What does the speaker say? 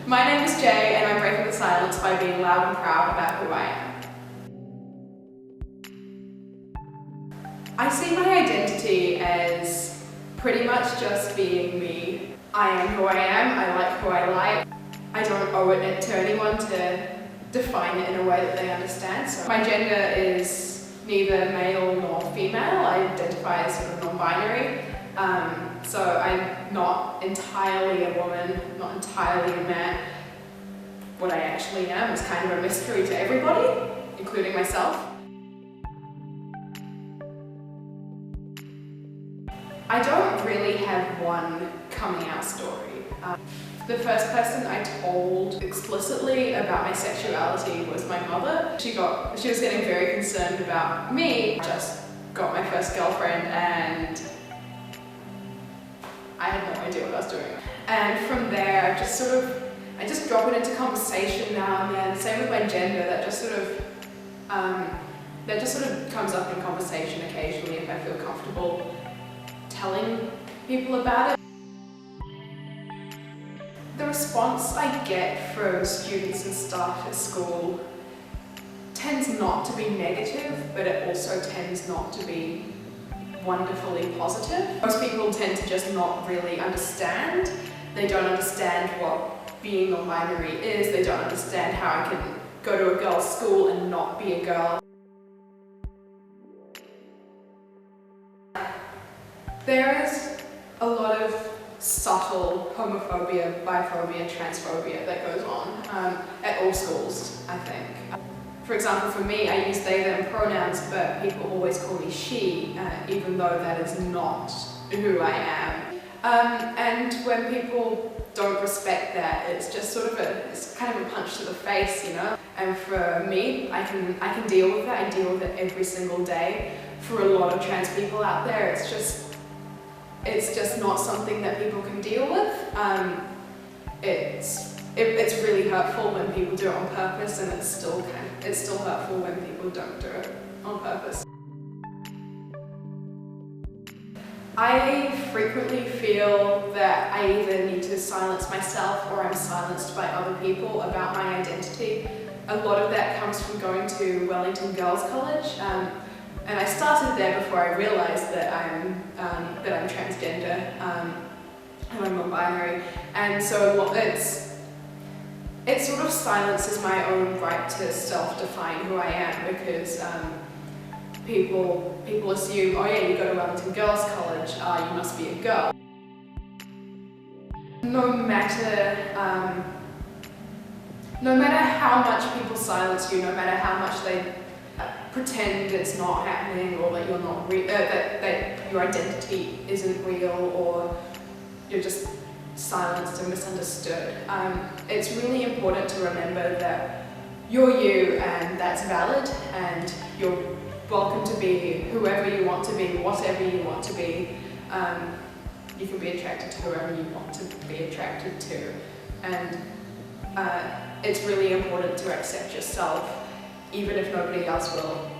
My name is Jay and I'm breaking the silence by being loud and proud about who I am. I see my identity as pretty much just being me. I am who I am, I like who I like. I don't owe it to anyone to define it in a way that they understand. So my gender is neither male nor female. I identify as sort of non-binary. So I'm not entirely a woman, not entirely a man. What I actually am is kind of a mystery to everybody, including myself. I don't really have one coming out story. The first person I told explicitly about my sexuality was my mother. She was getting very concerned about me. I just got my first girlfriend and I had no idea what I was doing. And from there, I just drop it into conversation now and then. Same with my gender, that just sort of comes up in conversation occasionally if I feel comfortable telling people about it. The response I get from students and staff at school tends not to be negative, but it also tends not to be wonderfully positive. Most people tend to just not really understand. They don't understand what being non-binary is. They don't understand how I can go to a girls' school and not be a girl. There is a lot of subtle homophobia, biphobia, transphobia that goes on at all schools, I think. For example, for me, I use they, them pronouns, but people always call me she, even though that is not who I am. And when people don't respect that, it's just sort of it's kind of a punch to the face, you know? And for me, I can deal with that. I deal with it every single day. For a lot of trans people out there, it's just not something that people can deal with. It's really hurtful when people do it on purpose, and it's still hurtful when people don't do it on purpose. I frequently feel that I either need to silence myself or I'm silenced by other people about my identity. A lot of that comes from going to Wellington Girls College. And I started there before I realised that I'm transgender and I'm non-binary, and so it sort of silences my own right to self-define who I am, because people assume, oh yeah, you go to Wellington Girls College, you must be a girl. No matter how much people silence you, no matter how much they pretend it's not happening, or that you're not that your identity isn't real, or you're just silenced and misunderstood. It's really important to remember that you're you, and that's valid, and you're welcome to be whoever you want to be, whatever you want to be. You can be attracted to whoever you want to be attracted to, and it's really important to accept yourself, even if nobody else will.